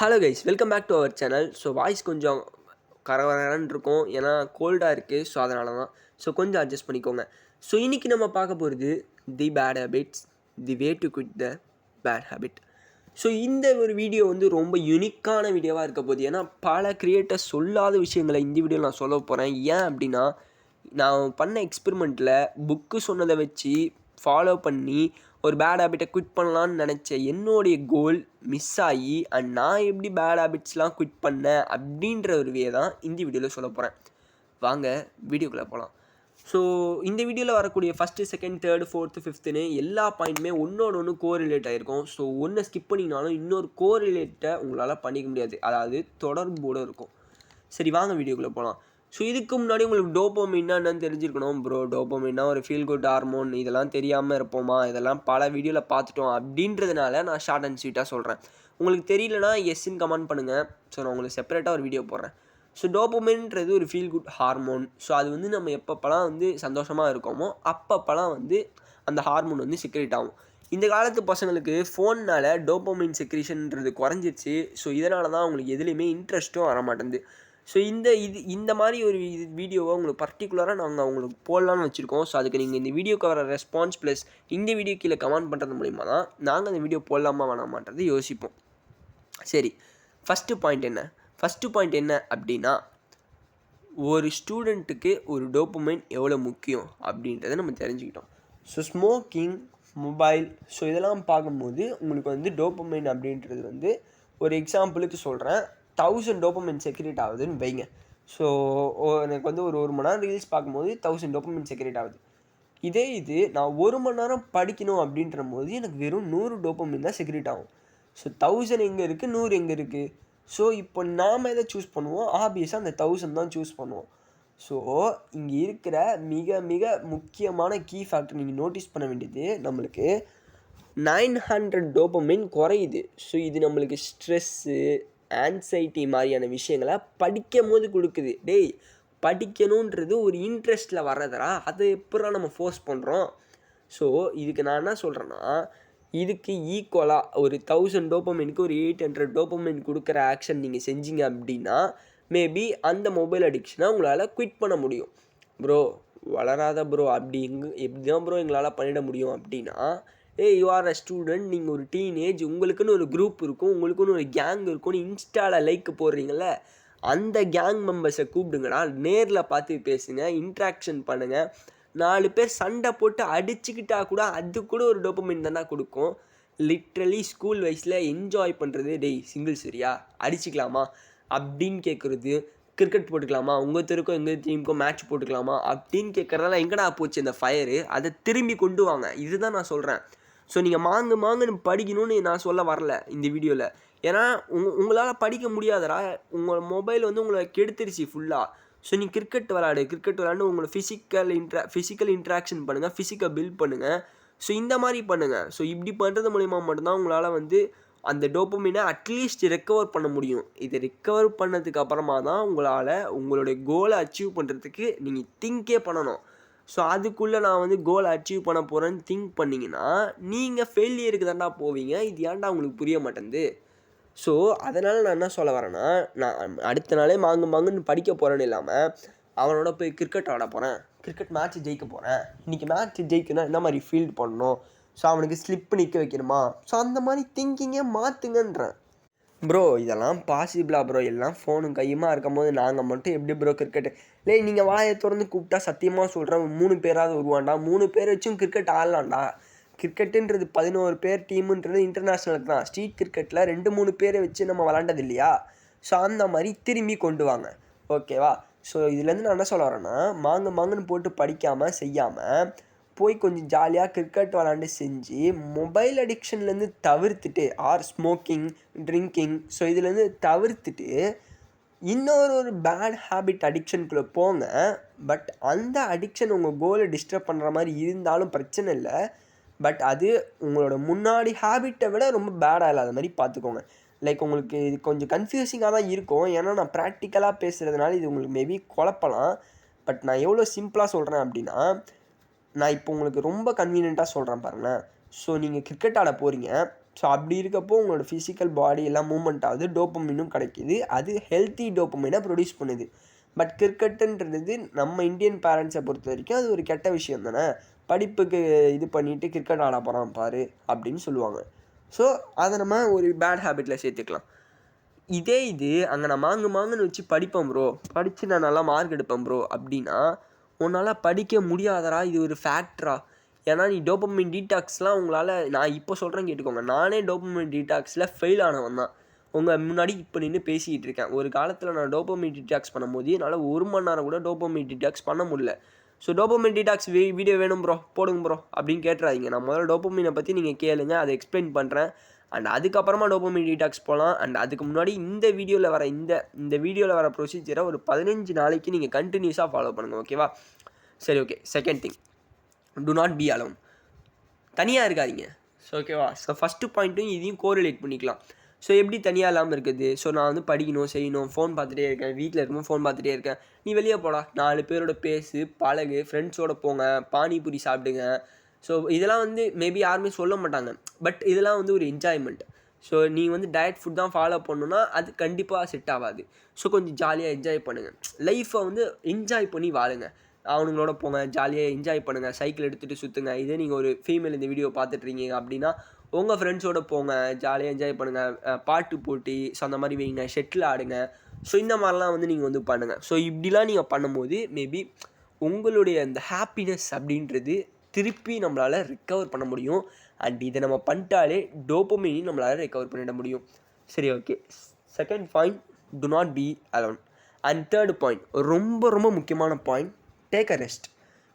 Hello guys, welcome back to our channel. So voice கொஞ்சம் கரகரன்னு இருக்கும், ஏன்னா கோல்டாக இருக்குது. ஸோ அதனால தான். ஸோ கொஞ்சம் அட்ஜஸ்ட் பண்ணிக்கோங்க. ஸோ இன்றைக்கி நம்ம பார்க்க போகிறது the bad habits, the way to quit the bad habit. So இந்த ஒரு வீடியோ வந்து ரொம்ப யூனிக்கான வீடியோவாக இருக்க போகுது. ஏன்னா பல கிரியேட்டர்ஸ் சொல்லாத விஷயங்களை இந்த வீடியோவில் நான் சொல்ல போகிறேன். ஏன் அப்படின்னா, நான் பண்ண எக்ஸ்பெரிமெண்ட்டில் புக்கு சொன்னதை வச்சு ஃபாலோ பண்ணி ஒரு பேட் ஹேபிட்டை குவிட் பண்ணலான்னு நினச்ச என்னுடைய கோல் மிஸ் ஆகி, அண்ட் நான் எப்படி பேட் ஹேபிட்ஸ்லாம் குவிட் பண்ணேன் அப்படின்ற ஒரு வே தான் இந்த வீடியோவில் சொல்ல போகிறேன். வாங்க வீடியோக்குள்ளே போகலாம். ஸோ இந்த வீடியோவில் வரக்கூடிய ஃபஸ்ட்டு, செகண்ட், தேர்டு, ஃபோர்த்து, ஃபிஃப்த்துன்னு எல்லா பாயிண்ட்டுமே ஒன்றோட ஒன்று கோரிலேட் ஆகிருக்கும். ஸோ ஒன்றை ஸ்கிப் பண்ணிங்கனாலும் இன்னொரு கோரிலேட்டை உங்களால் பண்ணிக்க முடியாது, அதாவது தொடர்போடு இருக்கும். சரி, வாங்க வீடியோக்குள்ளே போகலாம். ஸோ இதுக்கு முன்னாடி உங்களுக்கு டோபோமைன்னா என்னன்னு தெரிஞ்சிருக்கணும். ப்ரோ, டோபோமைன்னா ஒரு ஃபீல் குட் ஹார்மோன், இதெல்லாம் தெரியாமல் இருப்போமா, இதெல்லாம் பல வீடியோவில் பார்த்துட்டோம் அப்படின்றதுனால நான் ஷார்ட் அண்ட் ஸ்வீட்டாக சொல்கிறேன். உங்களுக்கு தெரியலனா எஸ்ன்னு கமெண்ட் பண்ணுங்கள். ஸோ நான் உங்களுக்கு செப்பரேட்டாக ஒரு வீடியோ போடுறேன். ஸோ டோபோமைன்றது ஒரு ஃபீல் குட் ஹார்மோன். ஸோ அது வந்து நம்ம எப்பப்போலாம் வந்து சந்தோஷமாக இருக்கோமோ அப்பப்போலாம் வந்து அந்த ஹார்மோன் வந்து செக்ரேட் ஆகும். இந்த காலத்து பசங்களுக்கு ஃபோன்னால் டோபோமைன் செக்ரேஷன்ன்றது குறைஞ்சிருச்சு. ஸோ இதனால தான் அவங்களுக்கு எதுலேயுமே இன்ட்ரெஸ்ட்டும் வரமாட்டேங்குது. ஸோ இந்த மாதிரி ஒரு வீடியோவை உங்களுக்கு பர்டிகுலராக நாங்கள் உங்களுக்கு போடலான்னு வச்சுருக்கோம். ஸோ அதுக்கு நீங்கள் இந்த வீடியோக்கு வர ரெஸ்பான்ஸ் ப்ளஸ் இந்த வீடியோ கீழே கமெண்ட் பண்ணுறது மூலிமா தான் நாங்கள் அந்த வீடியோ போடலாமா வேணாமான்றது யோசிப்போம். சரி, ஃபஸ்ட்டு பாயிண்ட் என்ன அப்படின்னா, ஒரு ஸ்டூடெண்ட்டுக்கு ஒரு டோபமைன் எவ்வளோ முக்கியம் அப்படின்றத நம்ம தெரிஞ்சுக்கிட்டோம். ஸோ ஸ்மோக்கிங், மொபைல், ஸோ இதெல்லாம் பார்க்கும்போது உங்களுக்கு வந்து டோபமைன் அப்படின்றது வந்து ஒரு எக்ஸாம்பிளுக்கு சொல்கிறேன். 1000 டோபமைன் செக்ரேட் ஆகுதுன்னு வைங்க. ஸோ எனக்கு வந்து ஒரு மணி நேரம் ரீல்ஸ் பார்க்கும்போது 1000 டோபமைன் செக்ரேட் ஆகுது. இது நான் 1 மணி நேரம் படிக்கணும் அப்படின்ற போது எனக்கு வெறும் 100 டோபமைன் தான் செக்ரேட் ஆகும். ஸோ 1000 எங்கே இருக்குது, 100 எங்கே இருக்குது? ஸோ இப்போ நாம் எதை சூஸ் பண்ணுவோம்? ஆப்வியஸாக அந்த 1000 தான் சூஸ் பண்ணுவோம். ஸோ இங்கே இருக்கிற மிக மிக முக்கியமான கீ ஃபேக்டர் நீங்கள் நோட்டீஸ் பண்ண வேண்டியது, நம்மளுக்கு 900 டோபமைன் குறையுது. ஸோ இது நம்மளுக்கு ஸ்ட்ரெஸ்ஸு, ஆன்சைட்டி மாதிரியான விஷயங்களை படிக்கும் போது கொடுக்குது. டேய், படிக்கணுன்றது ஒரு இன்ட்ரெஸ்ட்டில் வர்றதா, அதை எப்படா நம்ம ஃபோர்ஸ் பண்ணுறோம்? ஸோ இதுக்கு நான் என்ன சொல்கிறேன்னா, இதுக்கு ஈக்குவலாக ஒரு 1000 டோபமைனுக்கு ஒரு 800 டோபமைன் கொடுக்குற ஆக்ஷன் நீங்கள் செஞ்சீங்க அப்படின்னா, மேபி அந்த மொபைல் அடிக்ஷனை உங்களால் குவிட் பண்ண முடியும். ப்ரோ வளராத ப்ரோ, எப்படி தான் ப்ரோ எங்களால் பண்ணிட முடியும் அப்படின்னா, யூ ஆர் அ ஸ்டூடெண்ட், நீங்கள் ஒரு டீனேஜ், உங்களுக்குன்னு ஒரு குரூப் இருக்கும், உங்களுக்குன்னு ஒரு கேங் இருக்கும்னு இன்ஸ்டாவில் லைக் போடுறீங்கள, அந்த கேங் மெம்பர்ஸை கூப்பிடுங்கடா, நேரில் பார்த்து பேசுங்க, இன்ட்ராக்ஷன் பண்ணுங்கள். 4 பேர் சண்டை போட்டு அடிச்சுக்கிட்டா கூட அது கூட ஒரு டோபமைன் தானே கொடுக்கும். லிட்ரலி ஸ்கூல் வைஸில் என்ஜாய் பண்ணுறது, டேய் சிங்கிள் சரியா அடிச்சிக்கலாமா அப்படின்னு கேட்குறது, கிரிக்கெட் போட்டுக்கலாமா, உங்கள் தெருக்கும் எங்கள் டீமுக்கும் மேட்ச் போட்டுக்கலாமா அப்படின்னு கேட்குறதெல்லாம் எங்கடா போச்சு அந்த ஃபயரு? அதை திரும்பி கொண்டு வாங்க. இதுதான் நான் சொல்கிறேன். ஸோ நீங்கள் மாங்குன்னு படிக்கணும்னு நான் சொல்ல வரல இந்த வீடியோவில். ஏன்னா உங்களால் படிக்க முடியாதடா, உங்கள் மொபைல் வந்து உங்களை கெடுத்துருச்சு ஃபுல்லாக. ஸோ நீங்கள் கிரிக்கெட் விளாண்டு உங்களை ஃபிசிக்கல் இன்ட்ராக்ஷன் பண்ணுங்கள், ஃபிசிக்கை பில்ட் பண்ணுங்கள். ஸோ இந்த மாதிரி பண்ணுங்கள். ஸோ இப்படி பண்ணுறது மூலிமா மட்டும்தான் உங்களால் வந்து அந்த டோபமைனை அட்லீஸ்ட் ரெக்கவர் பண்ண முடியும். இதை ரெக்கவர் பண்ணதுக்கு அப்புறமா தான் உங்களால் உங்களுடைய கோலை அச்சீவ் பண்ணுறதுக்கு நீங்கள் திங்கே பண்ணணும். ஸோ அதுக்குள்ளே நான் வந்து கோலை அச்சீவ் பண்ண போகிறேன்னு திங்க் பண்ணிங்கன்னா நீங்கள் ஃபெயிலியருக்கு தான்டா போவீங்க. இது ஏன்டா உங்களுக்கு புரிய மாட்டேங்குது? ஸோ அதனால் நான் என்ன சொல்ல வரேன்னா, நான் அடுத்த நாளே மாங்குன்னு படிக்க போகிறேன்னு இல்லாமல், அவனோட போய் கிரிக்கெட் ஆட போகிறேன், கிரிக்கெட் மேட்ச் ஜெயிக்க போகிறேன், இன்றைக்கி மேட்ச் ஜெயிக்கணும்னா என்ன மாதிரி ஃபீல்டு பண்ணணும், ஸோ அவனுக்கு ஸ்லிப்பு நிற்க வைக்கணுமா, ஸோ அந்த மாதிரி திங்கிங்கே மாற்றுங்கன்றேன். ப்ரோ இதெல்லாம் பாசிபிளா ப்ரோ? எல்லாம் ஃபோனும் கையுமா இருக்கும் போது நாங்கள் மட்டும் எப்படி ப்ரோ கிரிக்கெட்டு? இல்லை, நீங்கள் வாயை திறந்து கூப்பிட்டா சத்தியமாக சொல்கிறேன் 3 பேராவது வருவான்டா. 3 பேர் வச்சும் கிரிக்கெட் ஆடலாம்டா. கிரிக்கெட்டுன்றது 11 பேர் டீமுன்றது இன்டர்நேஷ்னலுக்கு தான். ஸ்ட்ரீட் கிரிக்கெட்டில் 2-3 பேரை வச்சு நம்ம விளாண்டது இல்லையா? ஸோ அந்த மாதிரி திரும்பி கொண்டு வாங்க, ஓகேவா? ஸோ இதுலேருந்து நான் என்ன சொல்ல வரேன்னா, மாங்குன்னு போட்டு படிக்காமல் செய்யாமல் போய் கொஞ்சம் ஜாலியாக கிரிக்கெட் விளாண்டு செஞ்சு மொபைல் அடிக்ஷன்லேருந்து தவிர்த்துட்டு, ஆர் ஸ்மோக்கிங், ட்ரிங்கிங், ஸோ இதுலேருந்து தவிர்த்துட்டு இன்னொரு பேட் ஹேபிட் அடிக்ஷனுக்குள்ளே போங்க. பட் அந்த அடிக்ஷன் உங்கள் கோலை டிஸ்டர்ப் பண்ணுற மாதிரி இருந்தாலும் பிரச்சனை இல்லை. பட் அது உங்களோட முன்னாடி ஹேபிட்டை விட ரொம்ப பேடாக இல்லாத மாதிரி பார்த்துக்கோங்க. லைக் உங்களுக்கு இது கொஞ்சம் கன்ஃபியூசிங்காக தான் இருக்கும், ஏன்னா நான் ப்ராக்டிக்கலாக பேசுகிறதுனால இது உங்களுக்கு மேபி குழப்பலாம். பட் நான் எவ்வளோ சிம்பிளாக சொல்கிறேன் அப்படின்னா, நான் இப்போ உங்களுக்கு ரொம்ப கன்வீனியண்ட்டாக சொல்கிறேன் பாருங்களேன். ஸோ நீங்கள் கிரிக்கெட் ஆட போகிறீங்க, ஸோ அப்படி இருக்கப்போ உங்களோட ஃபிசிக்கல் பாடி எல்லாம் மூவ்மெண்ட் ஆகுது, டோப்பமினும் கிடைக்கிது, அது ஹெல்த்தி டோப்பமினை ப்ரொடியூஸ் பண்ணுது. பட் கிரிக்கெட்டுன்றது நம்ம இந்தியன் பேரண்ட்ஸை பொறுத்த வரைக்கும் அது ஒரு கெட்ட விஷயம் தானே. படிப்புக்கு இது பண்ணிவிட்டு கிரிக்கெட் ஆட போகிறான் பாரு அப்படின்னு சொல்லுவாங்க. ஸோ அதை நம்ம ஒரு பேட் ஹேபிட்டில் சேர்த்துக்கலாம். இதே இது அங்கே நான் மாங்குன்னு வச்சு படிப்பேன் ப்ரோ, படித்து நான் நல்லா மார்க் எடுப்பேன் ப்ரோ அப்படின்னா உன்னால் படிக்க முடியாதரா, இது ஒரு ஃபேக்டரா. ஏன்னா நீ டோப்பமைன் டீடாக்ஸ்லாம் உங்களால், நான் இப்போ சொல்கிறேன் கேட்டுக்கோங்க, நானே டோப்பமைன் டீடாக்ஸில் ஃபெயில் ஆனவன் தான். உங்கள் முன்னாடி இப்போ நின்று பேசிக்கிட்டு இருக்கேன். ஒரு காலத்தில் நான் டோப்பமைன் டீடாக்ஸ் பண்ணும்போது என்னால் 1 மணி நேரம் கூட டோப்பமைன் டீடாக்ஸ் பண்ண முடியல. ஸோ டோப்பமைன் டீடாக்ஸ் வீடியோ வேணும் ப்ரோ, போடுங்க ப்ரோ அப்படின்னு கேட்டுறாதீங்க. நான் முதல்ல டோப்பமைனை பற்றி நீங்கள் கேளுங்க, அதை எக்ஸ்பிளைன் பண்ணுறேன். அண்ட் அதுக்கப்புறமா டோப்பமைன் டீடாக்ஸ் போகலாம். அண்ட் அதுக்கு முன்னாடி இந்த வீடியோவில் வர ப்ரொசீஜரை ஒரு 15 நாளைக்கு நீங்கள் கண்டினியூஸாக ஃபாலோ பண்ணுங்கள், ஓகேவா? சரி, okay. Second thing, to not be alone. தனியாக இருக்காதீங்க. ஸோ ஓகேவா? ஸோ ஃபஸ்ட்டு பாயிண்ட்டும் இதையும் கோரிலேட் பண்ணிக்கலாம். ஸோ எப்படி தனியாக இல்லாமல் இருக்குது? ஸோ நான் வந்து படிக்கணும், செய்யணும், ஃபோன் பார்த்துட்டே இருக்கேன், வீட்டில் இருக்கும்போது ஃபோன் பார்த்துட்டே இருக்கேன். நீ வெளியே போடா, 4 பேரோட பேசு, பழகு, ஃப்ரெண்ட்ஸோடு போங்க, பானிபூரி சாப்பிடுங்க. ஸோ இதெல்லாம் வந்து மேபி யாருமே சொல்ல மாட்டாங்க, பட் இதெல்லாம் வந்து ஒரு என்ஜாய்மெண்ட். ஸோ நீ வந்து டயட் ஃபுட் தான் ஃபாலோ பண்ணணுன்னா அது கண்டிப்பாக செட் ஆகாது. ஸோ கொஞ்சம் ஜாலியாக என்ஜாய் பண்ணுங்கள், லைஃப்பை வந்து என்ஜாய் பண்ணி வாழுங்க. அவனுங்களோட போங்க, ஜாலியாக என்ஜாய் பண்ணுங்கள், சைக்கிள் எடுத்துகிட்டு சுற்றுங்க. இதே நீங்கள் ஒரு ஃபீமேல் இந்த வீடியோ பார்த்துட்ருக்கீங்க அப்படின்னா உங்கள் ஃப்ரெண்ட்ஸோடு போங்க, ஜாலியாக என்ஜாய் பண்ணுங்கள், பாட்டு போட்டி ஸோ அந்த மாதிரி வைங்க, ஷெட்டில் ஆடுங்க. ஸோ இந்த மாதிரிலாம் வந்து நீங்கள் வந்து பண்ணுங்கள். ஸோ இப்படிலாம் நீங்கள் பண்ணும்போது மேபி உங்களுடைய அந்த ஹாப்பினஸ் அப்படின்றது திருப்பி நம்மளால் ரிக்கவர் பண்ண முடியும். அண்ட் இதை நம்ம பண்ணிட்டாலே டோப்பமைனையும் நம்மளால் ரிக்கவர் பண்ணிட முடியும். சரி, okay. Second point, to not be alone. And third point, ரொம்ப ரொம்ப முக்கியமான point, take a rest.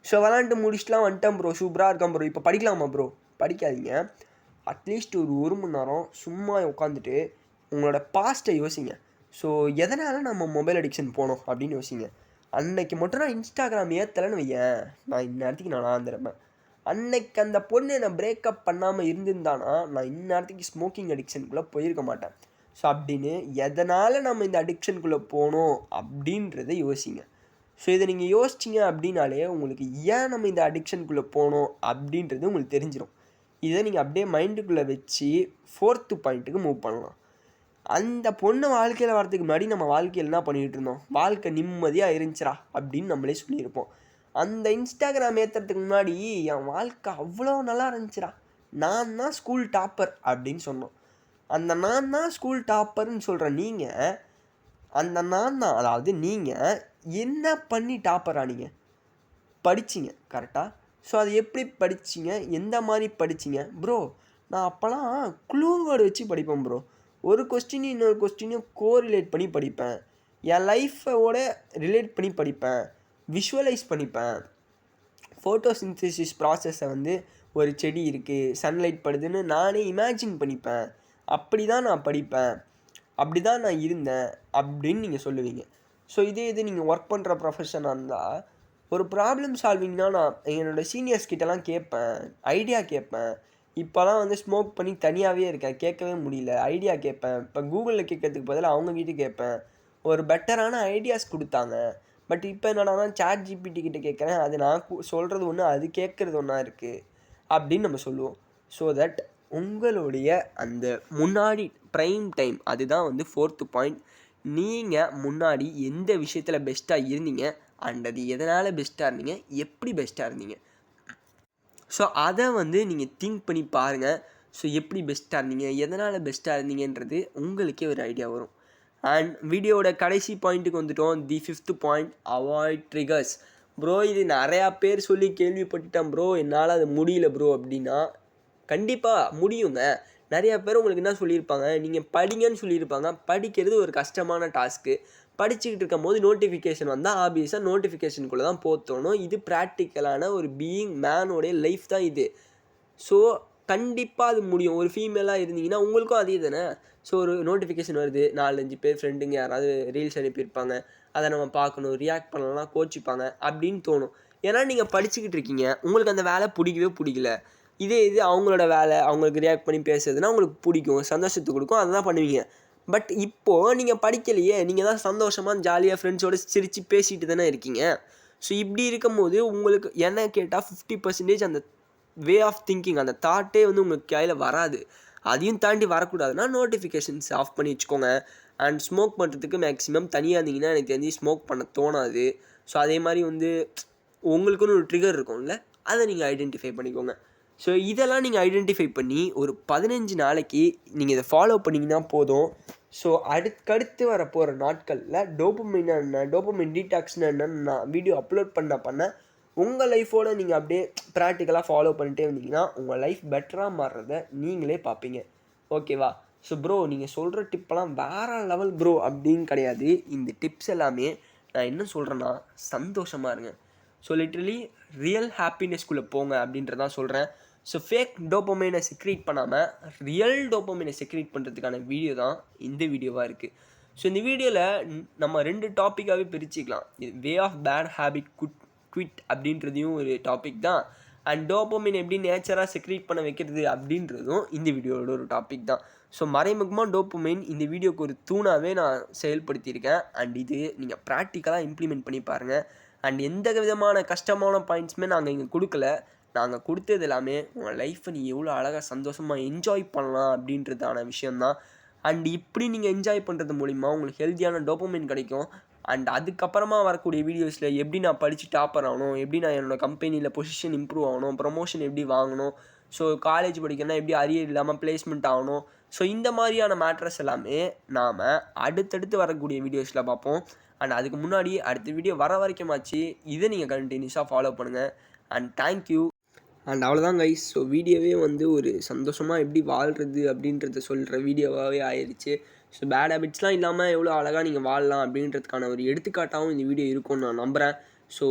So விளாண்டு முடிச்சுட்டுலாம் வந்துட்டேன் ப்ரோ, சூப்பராக இருக்கேன் ப்ரோ, இப்போ படிக்கலாமா ப்ரோ? படிக்காதீங்க. அட்லீஸ்ட் ஒரு 1 மணி நேரம் சும்மா உட்காந்துட்டு உங்களோட பாஸ்ட்டை யோசிங்க. ஸோ எதனால் நம்ம மொபைல் அடிக்ஷன் போனோம் அப்படின்னு யோசிங்க. அன்னைக்கு மட்டும் நான் இன்ஸ்டாகிராம் ஏற்றலைன்னு வையேன், நான் இந்நேரத்துக்கு நான் இருந்திருப்பேன். அன்னைக்கு அந்த பொண்ணு என்னை பிரேக்கப் பண்ணாமல் இருந்திருந்தானா நான் இந்நேரத்துக்கு ஸ்மோக்கிங் அடிக்ஷனுக்குள்ளே போயிருக்க மாட்டேன். ஸோ அப்படின்னு எதனால் நம்ம இந்த அடிக்ஷனுக்குள்ளே போனோம் அப்படின்றத யோசிங்க. ஸோ இதை நீங்கள் யோசிச்சிங்க அப்படின்னாலே உங்களுக்கு ஏன் நம்ம இந்த அடிக்ஷனுக்குள்ளே போனோம் அப்படின்றது உங்களுக்கு தெரிஞ்சிடும். இதை நீங்கள் அப்படியே மைண்டுக்குள்ளே வச்சு 4th பாயிண்ட்டுக்கு மூவ் பண்ணலாம். அந்த பொண்ணு வாழ்க்கையில் வரதுக்கு முன்னாடி நம்ம வாழ்க்கையில் என்ன பண்ணிகிட்டு இருந்தோம், வாழ்க்கை நிம்மதியாக இருந்துச்சுரா அப்படின்னு நம்மளே சொல்லியிருப்போம். அந்த இன்ஸ்டாகிராம் ஏற்றுறதுக்கு முன்னாடி என் வாழ்க்கை அவ்வளோ நல்லா இருந்துச்சுரா, நான் தான் ஸ்கூல் டாப்பர் அப்படின்னு சொன்னோம். அந்த நான் தான் ஸ்கூல் டாப்பர்னு சொல்கிற நீங்கள், அந்த நான் தான், அதாவது நீங்கள் என்ன பண்ணி டாப்பர் ஆனீங்க? படிச்சிங்க கரெக்டாக. ஸோ அது எப்படி படிச்சிங்க, எந்த மாதிரி படிச்சிங்க ப்ரோ? நான் அப்போலாம் க்ளூ வேர்டு வச்சு படிப்பேன் ப்ரோ. ஒரு கொஸ்டின் இன்னொரு கொஸ்டினையும் கோரிலேட் பண்ணி படிப்பேன், என் லைஃபோட ரிலேட் பண்ணி படிப்பேன், விஷுவலைஸ் பண்ணிப்பேன். ஃபோட்டோசிந்தசிஸ் ப்ராசஸை வந்து ஒரு செடி இருக்குது, சன்லைட் படுதுன்னு நானே இமேஜின் பண்ணிப்பேன். அப்படி தான் நான் படிப்பேன், அப்படி தான் நான் இருந்தேன் அப்படின்னு நீங்கள் சொல்லுவீங்க. ஸோ இதே இது நீங்கள் ஒர்க் பண்ணுற ப்ரொஃபஷனாக இருந்தால் ஒரு ப்ராப்ளம் சால்விங்னா நான் என்னோடய சீனியர்ஸ் கிட்டலாம் கேட்பேன், ஐடியா கேட்பேன். இப்போலாம் வந்து ஸ்மோக் பண்ணி தனியாகவே இருக்கேன், கேட்கவே முடியல, ஐடியா கேட்பேன். இப்போ கூகுளில் கேட்கறதுக்கு பதிலாக அவங்கக்கிட்ட கேட்பேன், ஒரு பெட்டரான ஐடியாஸ் கொடுத்தாங்க. பட் இப்போ என்னடானா சாட் ஜிபிடி கிட்ட கேட்குறேன், அது நான் சொல்கிறது ஒன்று, அது கேட்குறது ஒன்றா இருக்குது அப்படின்னு நம்ம சொல்லுவோம். ஸோ தட் உங்களுடைய அந்த முன்னாடி ப்ரைம் டைம், அதுதான் வந்து 4th பாயிண்ட். நீங்கள் முன்னாடி எந்த விஷயத்தில் பெஸ்ட்டாக இருந்தீங்க, அண்ட் அது எதனால் பெஸ்ட்டாக இருந்தீங்க, எப்படி பெஸ்ட்டாக இருந்தீங்க. ஸோ அதை வந்து நீங்கள் திங்க் பண்ணி பாருங்கள். ஸோ எப்படி பெஸ்ட்டாக இருந்தீங்க, எதனால் பெஸ்ட்டாக இருந்தீங்கன்றது உங்களுக்கே ஒரு ஐடியா வரும். அண்ட் வீடியோவோட கடைசி பாயிண்ட்டுக்கு வந்துட்டோம், தி 5th point, avoid triggers. Bro இது நிறையா பேர் சொல்லி கேள்விப்பட்டுட்டேன் ப்ரோ, என்னால் அது முடியல ப்ரோ அப்படின்னா கண்டிப்பாக முடியுங்க. நிறையா பேர் உங்களுக்கு என்ன சொல்லியிருப்பாங்க, நீங்கள் படிங்கன்னு சொல்லியிருப்பாங்க. படிக்கிறது ஒரு கஷ்டமான டாஸ்க்கு. படிச்சுக்கிட்டு இருக்கும் போது நோட்டிஃபிகேஷன் வந்தால் ஆப்வியஸாக நோட்டிஃபிகேஷனுக்குள்ளே தான் போத்தணும். இது ப்ராக்டிக்கலான ஒரு பீயிங் மேனோடைய லைஃப் தான் இது. ஸோ கண்டிப்பாக அது முடியும். ஒரு ஃபீமேலாக இருந்தீங்கன்னா உங்களுக்கும் அதே தானே. ஸோ ஒரு நோட்டிஃபிகேஷன் வருது, 4-5 பேர் ஃப்ரெண்டுங்க யாராவது ரீல்ஸ் அனுப்பியிருப்பாங்க, அதை நம்ம பார்க்கணும், ரியாக்ட் பண்ணலாம், கோச்சிப்பாங்க அப்படின்னு தோணும். ஏன்னா நீங்கள் படிச்சுக்கிட்டு இருக்கீங்க, உங்களுக்கு அந்த வேலை பிடிக்கல. இதே இது அவங்களோட வேலை, அவங்களுக்கு ரியாக்ட் பண்ணி பேசுறதுன்னா உங்களுக்கு பிடிக்கும், சந்தோஷத்தை கொடுக்கும், அதை தான் பண்ணுவீங்க. பட் இப்போது நீங்கள் படிக்கலையே, நீங்கள் தான் சந்தோஷமாக ஜாலியாக ஃப்ரெண்ட்ஸோடு சிரித்து பேசிட்டு தானே இருக்கீங்க. ஸோ இப்படி இருக்கும்போது உங்களுக்கு என்ன கேட்டால் 50% அந்த வே ஆஃப் திங்கிங், அந்த தாட்டே வந்து உங்களுக்கு கையில் வராது. அதையும் தாண்டி வரக்கூடாதுன்னா நோட்டிஃபிகேஷன்ஸ் ஆஃப் பண்ணி வச்சுக்கோங்க. அண்ட் ஸ்மோக் பண்ணுறதுக்கு மேக்ஸிமம் தனியாக இருந்தீங்கன்னா எனக்கு தெரிஞ்சு ஸ்மோக் பண்ண தோணாது. ஸோ அதே மாதிரி வந்து உங்களுக்குன்னு ஒரு ட்ரிகர் இருக்கும்ல, அதை நீங்கள் ஐடென்டிஃபை பண்ணிக்கோங்க. ஸோ இதெல்லாம் நீங்கள் ஐடென்டிஃபை பண்ணி ஒரு 15 நாளைக்கு நீங்கள் இதை ஃபாலோ பண்ணிங்கன்னா போதும். ஸோ அடுத்தடுத்து வரப்போகிற நாட்களில் டோபமைன் என்ன, டோபமைன் டீடாக்ஸ்னு என்னன்னு நான் வீடியோ அப்லோட் பண்ண உங்கள் லைஃபோடு நீங்கள் அப்படியே ப்ராக்டிக்கலாக ஃபாலோ பண்ணிட்டே வந்தீங்கன்னா உங்கள் லைஃப் பெட்டராக மாறுறத நீங்களே பார்ப்பீங்க. ஓகேவா? ஸோ ப்ரோ நீங்கள் சொல்கிற டிப்பெல்லாம் வேறு லெவல் ப்ரோ அப்படின்னு கிடையாது. இந்த டிப்ஸ் எல்லாமே நான் என்ன சொல்கிறேன்னா சந்தோஷமாக இருங்க. ஸோ லிட்ரலி ரியல் ஹாப்பினஸ்குள்ளே போங்க அப்படின்றதான் சொல்கிறேன். ஸோ ஃபேக் டோபமைனை செக்ரீட் பண்ணாமல் ரியல் டோபமைனை செக்ரீட் பண்ணுறதுக்கான வீடியோ தான் இந்த வீடியோவாக இருக்குது. ஸோ இந்த வீடியோவில் நம்ம 2 டாப்பிக்காகவே பிரிச்சுக்கலாம். Way of bad habit quit அப்படின்றதையும் ஒரு டாபிக் தான். அண்ட் டோபமைன் எப்படி நேச்சராக செக்ரீட் பண்ண வைக்கிறது அப்படின்றதும் இந்த வீடியோவோட ஒரு டாபிக் தான். ஸோ மறைமுகமாக டோபமைன் இந்த வீடியோக்கு ஒரு தூணாகவே நான் செயல்படுத்தியிருக்கேன். அண்ட் இது நீங்கள் ப்ராக்டிக்கலாக இம்ப்ளிமெண்ட் பண்ணி பாருங்கள். அண்ட் எந்த விதமான கஷ்டமான பாயிண்ட்ஸுமே நாங்கள் இங்கே கொடுக்கல. நாங்கள் கொடுத்தது எல்லாமே உங்கள் லைஃப்பை நீ எவ்வளோ அழகாக சந்தோஷமாக என்ஜாய் பண்ணலாம் அப்படின்றதான விஷயந்தான். அண்ட் இப்படி நீங்கள் என்ஜாய் பண்ணுறது மூலிமா உங்களுக்கு ஹெல்த்தியான டோபமைன் கிடைக்கும். அண்ட் அதுக்கப்புறமா வரக்கூடிய வீடியோஸில் எப்படி நான் படித்து டாப்பர் ஆகணும், எப்படி நான் என்னோடய கம்பெனியில் பொசிஷன் இம்ப்ரூவ் ஆகணும், ப்ரமோஷன் எப்படி வாங்கணும், ஸோ காலேஜ் படிக்கணும்னா எப்படி அரியர் இல்லாமல் பிளேஸ்மெண்ட் ஆகணும், ஸோ இந்த மாதிரியான மேட்ரஸ் எல்லாமே நாம் அடுத்தடுத்து வரக்கூடிய வீடியோஸில் பார்ப்போம். அண்ட் அதுக்கு முன்னாடி அடுத்த வீடியோ வர வரைக்குமாச்சு இதை நீங்கள் கண்டினியூஸாக ஃபாலோ பண்ணுங்கள். And thank you. அண்ட் அவ்வளோதான் கைஸ். ஸோ வீடியோவே வந்து ஒரு சந்தோஷமாக எப்படி வாழ்கிறது அப்படின்றத சொல்கிற வீடியோவாகவே ஆயிடுச்சு. ஸோ பேட் ஹேபிட்ஸ்லாம் இல்லாமல் எவ்வளோ அழகாக நீங்கள் வாழலாம் அப்படின்றதுக்கான ஒரு எடுத்துக்காட்டாகவும் இந்த வீடியோ இருக்கும்னு நான் நம்புகிறேன். ஸோ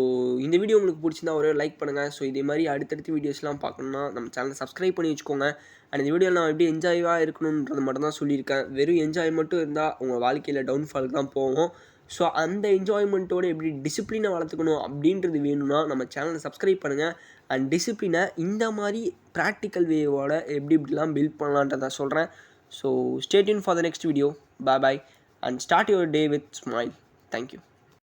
இந்த வீடியோ உங்களுக்கு பிடிச்சிருந்தா ஒரே லைக் பண்ணுங்கள். ஸோ இதே மாதிரி அடுத்தடுத்து வீடியோஸ்லாம் பார்க்கணுன்னா நம்ம சேனலை சப்ஸ்கிரைப் பண்ணி வச்சுக்கோங்க. அண்ட் இந்த வீடியோவில் நான் எப்படி என்ஜாய்வாக இருக்கணுன்றது மட்டும் தான் சொல்லியிருக்கேன். வெறும் என்ஜாய் மட்டும் இருந்தால் உங்கள் வாழ்க்கையில் டவுன்ஃபால் தான் போகும். ஸோ அந்த என்ஜாய்மெண்ட்டோடு எப்படி டிசிப்ளினை வளர்த்துக்கணும் அப்படின்றது வேணும்னா நம்ம சேனலை சப்ஸ்கிரைப் பண்ணுங்கள். அண்ட் டிசிப்ளினை இந்த மாதிரி ப்ராக்டிக்கல் வேவோட எப்படிலாம் பில்ட் பண்ணலான்றதை சொல்கிறேன். So stay tune for the next video. Bye and start your day with smile. Thank you.